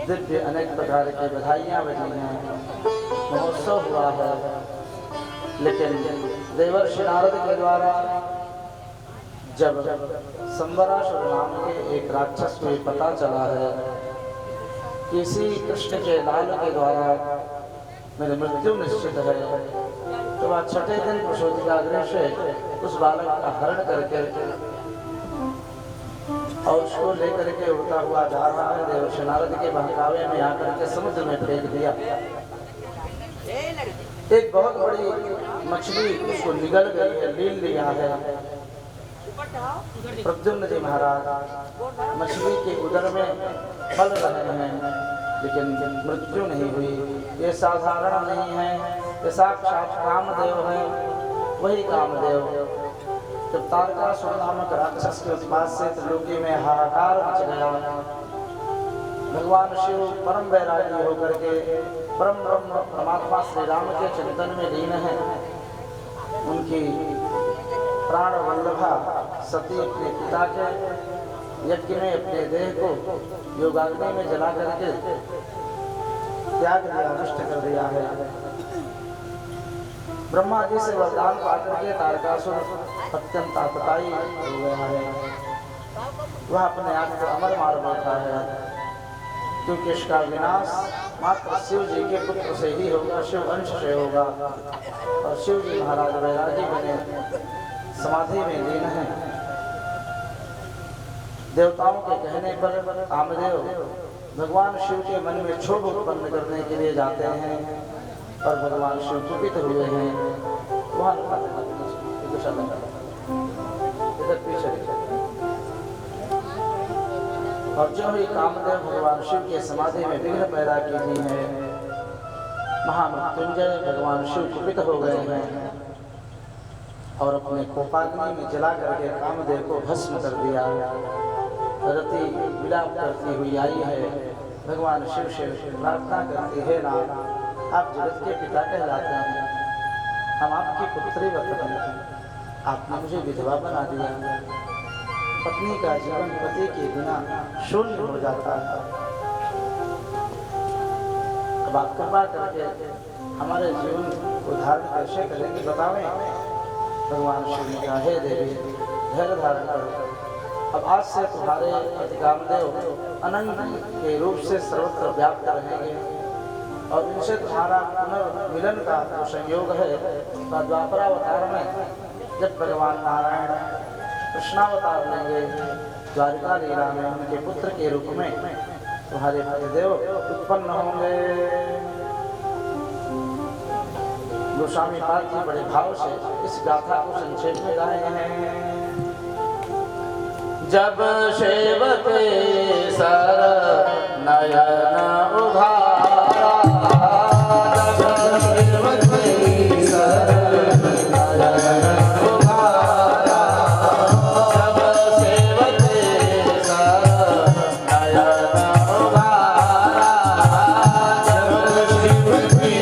दिव्य अनेक प्रकार की बधाइयाँ बजी हैं, महोत्सव हुआ है। लेकिन देवर्षि नारद के द्वारा जब संबरासुर नाम के एक राक्षस को पता चला है कि इसी कृष्ण के लाल के द्वारा मेरी मृत्यु निश्चित है, तो वह छठे दिन प्रसूतिका गृह से उस बालक का हरण करके और उसको लेकर के उड़ता हुआ जा रहा है। देवर्षि नारद के बहकावे में आकर के समुद्र में फेंक दिया। एक बहुत बड़ी मछली उसको निगल गई है, लील लिया है। प्रद्युम्न जी महाराज मछली के उदर में पल रहे हैं, लेकिन मृत्यु नहीं हुई। ये साधारण नहीं है, ये साक्षात कामदेव है, वही कामदेव। जब तारकासुर नामक राक्षस के उत्पात से त्रिलोकी में हाहाकार मच गया, भगवान शिव परम वैरागी होकर के परम ब्रह्म परमात्मा श्री राम के चिंतन में लीन है। उनकी प्राण वल्लभा सती अपने पिता के यज्ञ में अपने देह को योगाग्नि में जला करके त्याग दिया, नष्ट कर दिया है। ब्रह्मा जी से वरदान पाकर के तारकासुर अत्यंत आतताई हो गया है। वह अपने आप को अमर मार बैठा है, क्योंकि इसका विनाश मात्र शिव जी के पुत्र से ही होगा, शिव अंश से होगा। और शिव जी महाराज वैरागी बने समाधि में लीन है। देवताओं के कहने पर कामदेव भगवान शिव के मन में क्षोभ उत्पन्न करने के लिए जाते हैं और भगवान शिव कुपित हुए हैं। वहां इधर पीछे और जो ही कामदेव भगवान शिव के समाधि में विघ्न पैदा की दी है, महामृत्युंजय भगवान शिव कुपित हो गए हैं और अपने कोपाग्नि में जला करके कामदेव को भस्म कर दिया। रति विलाप करती हुई आई है, भगवान शिव से प्रार्थना करती है, नाथ आप जगत के पिता कहलाते हैं, हम आपकी पुत्री व्रत हैं, आपने मुझे विधवा बना दिया। पत्नी का जीवन पति के बिना शून्य हो जाता है। अब आप कृपा करके हमारे जीवन को धारण कैसे करेंगे बतावें। भगवान शिव ने कहा, हे देवी धैर्य धारण करो। अब आज से तुम्हारे पति कामदेव अनंत के रूप से सर्वत्र व्याप्त रहेंगे और इनसे तुम्हारा पुनर्मिलन का जो संयोग है, द्वापरावतार में जब भगवान नारायण कृष्णावतार लेंगे द्वारिका लीला में, उनके पुत्र के रूप में तुम्हारे पतिदेव उत्पन्न होंगे। गोस्वामी पाद जी बड़े भाव से इस गाथा को संक्षेप में गाए हैं। जब शिव के सर नयन उघारा, जब शिव के सर नयन उघारा, जब शिव के सर नयन उघारा, जब शिव के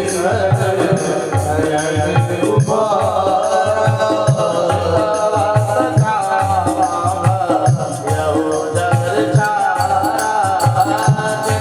सर नयन उघारा, Yeah.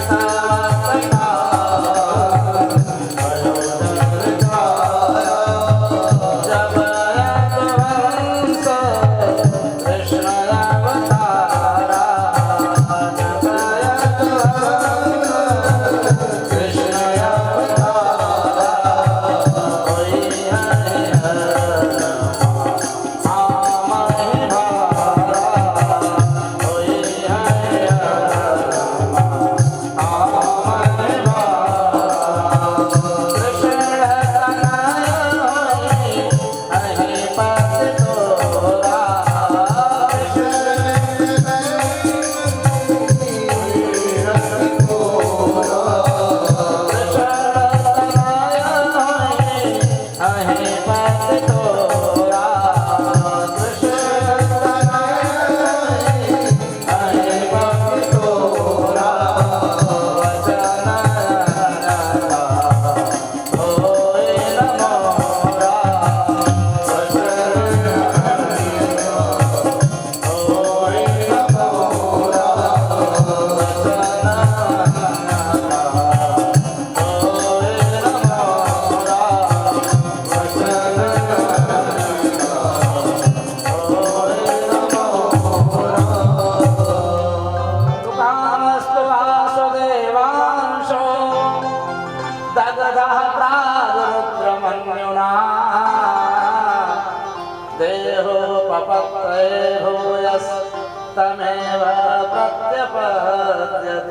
पत्रे भूयस्तमेव प्रत्यपद्यत।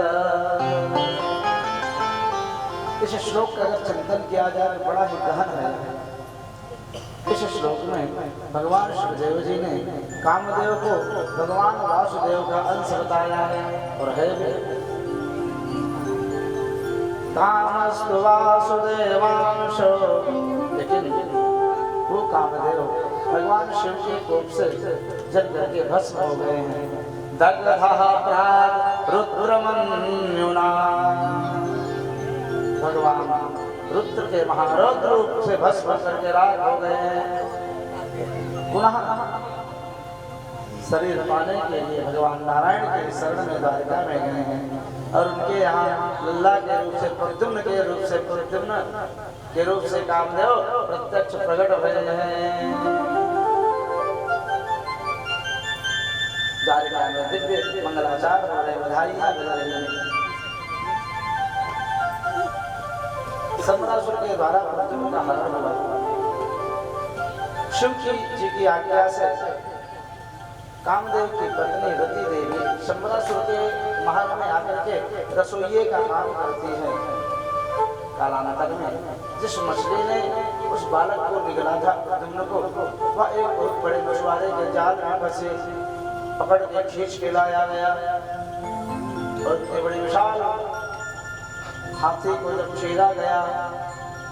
इस श्लोक का अगर चिंतन किया जाए बड़ा ही गहन है। इस श्लोक में भगवान शिवदेव जी ने कामदेव को भगवान वासुदेव का अंश बताया है और है भी। कामस्तु वासुदेवांशो, लेकिन वो कामदेव भगवान शिव के कोप से जल करके भस्म हो गए हैं। दग्धः प्राग रुद्रमन्युना, भगवान रुद्र के महारौद्र रूप से भस्म करके राख हो गए हैं। पुनः शरीर पाने के लिए भगवान नारायण के शरण में द्वारिका में गए हैं और उनके यहाँ लल्ला के रूप से प्रद्युम्न के रूप से प्रद्युम्न के रूप से कामदेव प्रत्यक्ष प्रकट हुए हैं। द्वारिका में दिव्य मंगलाचार हो रहे, बधाइयां मिल रही हैं। सम्रासुर के द्वारा प्रद्युम्न का हरण हुआ। शिव जी की आज्ञा से कामदेव की पत्नी रति देवी सम्रासुर के महल में आकर के रसोइये का काम करती है। कालांतर में जिस मछली ने उस बालक को निगला था प्रद्युम्न को, वह एक बहुत बड़े मछुआरे के जाल में फंसे पकड़ के खींच के लाया गया और इतनी बड़ी विशाल हाथी को जब चीरा गया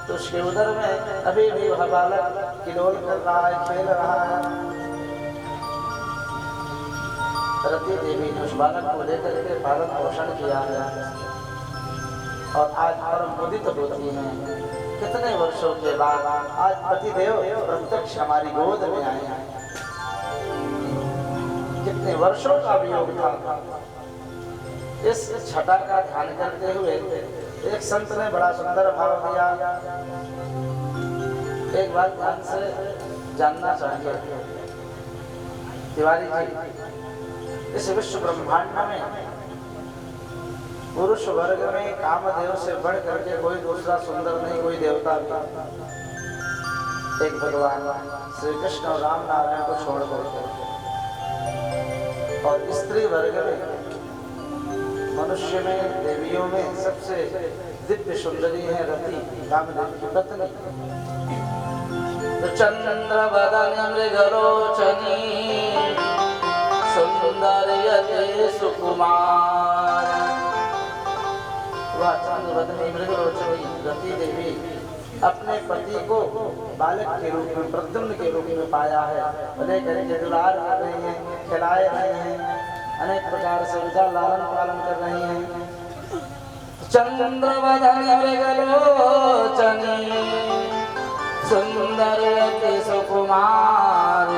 तो उसके उदर में अभी भी वह बालक किलोल कर रहा है, खेल रहा है। रति देवी ने उस बालक को लेकर के पालन पोषण किया है और आज परम मुदित होती हैं। कितने वर्षों के बाद आज पतिदेव प्रत्यक्ष हमारी गोद में आए हैं। कितने वर्षों का वियोग था। इस छटा का ध्यान करते हुए एक संत ने बड़ा सुंदर भाव दिया। एक बात ध्यान से जानना चाहिए, तिवारी जी, इस विश्व ब्रह्मांड में पुरुष वर्ग में कामदेव से बढ़ करके कोई दूसरा सुंदर नहीं, कोई देवता भी। एक भगवान श्री कृष्ण और राम नारायण को छोड़ करके और स्त्री वर्ग में मनुष्य में देवियों में सबसे दिव्य सुंदरी है रति, कामदेव की पत्नी। चंद्र बदन मृगलोचनी सुंदर्यते सुकुमार, वह चंद्र बदनी मृगलोचनी रति देवी अपने पति को बालक के रूप में प्रद्युम्न के रूप में पाया है। अनेक करके दुलार कर रही हैं, खिलाए रहे हैं, अनेक प्रकार से उनका लालन पालन कर रही हैं। चंद्र बदन मृगलोचनी सुंदर्यते सुकुमार,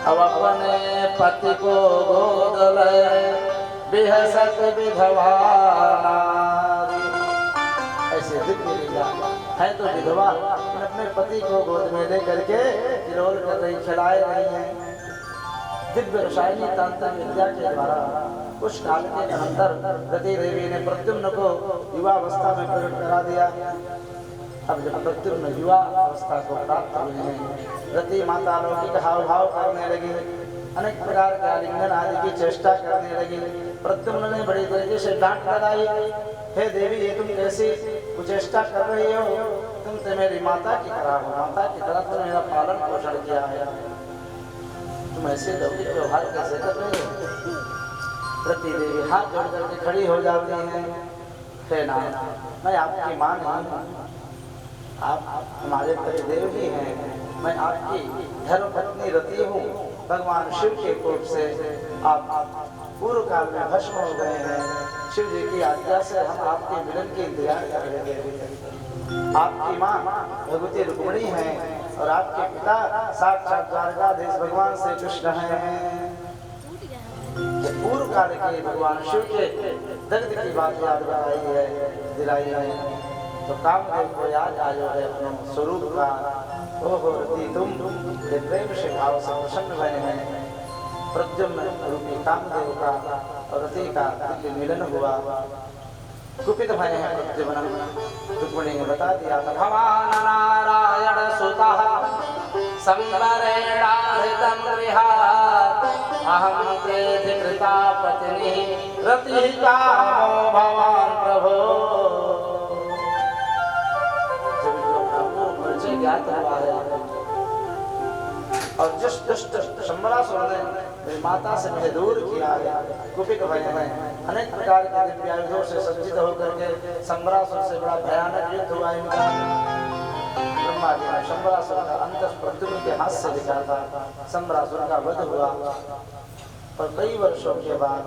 अब अपने पति को गोद ले बिहसत विधवा नारी। ऐसे दिव्य लीला है तो विधवा अपने पति को गोद में ले करके किलोल कर रही, खिलाए रही हैं। दिव्य रसायनी तांत्रिक विद्या के द्वारा कुछ काल के अंदर रति देवी ने प्रद्युम्न को युवावस्था में प्रकट करा दिया। अब जब प्रद्युम्न युवा अवस्था को प्राप्त हुए हैं, रति माता लौकिक हाव भाव करने लगी, अनेक प्रकार के आलिंगन आदि की चेष्टा करने लगी। प्रद्युम्न ने बड़ी तेजी से डांट लगाई, हे देवी, ये तुम कैसी कुचेष्टा कर रही हो? तुम तो मेरी माता की तरह हो, माता की तरह तुमने मेरा पालन पोषण किया है, तुम ऐसे लौकिक व्यवहार कैसे कर रहे हो? रति देवी हाथ जोड़ करके खड़ी हो जाती हैं। हे नाथ, मैं आपकी मां नहीं हूं, आप हमारे पतिदेव ही हैं। मैं आपकी धर्म पत्नी रति हूँ। भगवान शिव के कोप से आप पूर्व काल में भस्म हो गए हैं। शिव जी की आज्ञा से हम आपके मिलन के इंतजार कर रहे हैं। आपकी माँ भगवती रुक्मिणी हैं और आपके पिता साक्षात द्वारकाधीश भगवान श्री कृष्ण हैं। पूर्व काल के भगवान शिव के दग्ध की बात याद दिलाई है तो कामदेव को याद आ जाए अपने स्वरूप का। ओहो रति, तुम प्रेम से भाव से प्रसन्न भये हैं। प्रद्युम्न रूपी कामदेव का और रति का दिव्य मिलन हुआ। कुपित भय हैं प्रद्युम्न। रुक्मिणी ने बता दिया था, भगवान नारायण सुतः संवरेणाहितं गृहात् अहं ते कृता पत्नी रतिकामो भवान् प्रभो। जब जो प्रभु परिचय ज्ञात हुआ है और जिस दुष्ट शंबरासुर ने मेरी माता से मुझे दूर किया है, कुपित भय हैं, अनेक प्रकार के दिव्यायुधों से सज्जित होकर के शंबरासुर से बड़ा भयानक युद्ध हुआ इनका। ब्रह्मा जी ने शंबरासुर का अंत प्रद्युम्न के हाथ से दिखा था, शंबरासुर का वध हुआ और कई वर्षों के बाद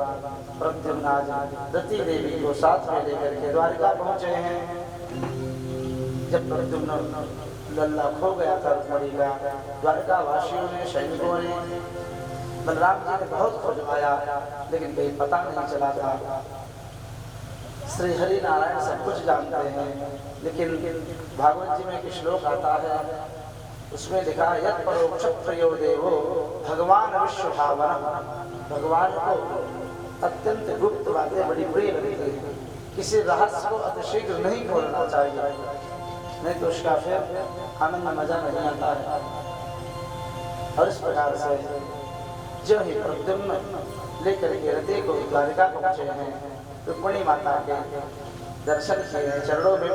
प्रद्युम्न आज रति देवी को साथ में लेकर के द्वारिका पहुंचे हैं। जब प्रद्युम्न लल्ला खो गया था रुक्मणी का, द्वारका वासियों ने, सैनिकों ने, बलराम जी ने बहुत खोजवाया लेकिन कहीं पता नहीं चला था। श्री हरि नारायण सब कुछ जानते हैं, लेकिन भागवत जी में एक श्लोक आता है, उसमें लिखा है यत् परोक्ष प्रियो देवो भगवान विश्व भावन। भगवान को अत्यंत गुप्त बातें बड़ी प्रिय लगती है, किसी रहस्य को अतिशीघ्र नहीं खोलना चाहिए, नहीं तो उसका फिर आनंद मजा नहीं आता है। और इस प्रकार से जो ही प्रद्युम्न लेकर के रति को द्वारिका पहुंचे हैं, रुक्मिणी माता के दर्शन किए, चरणों में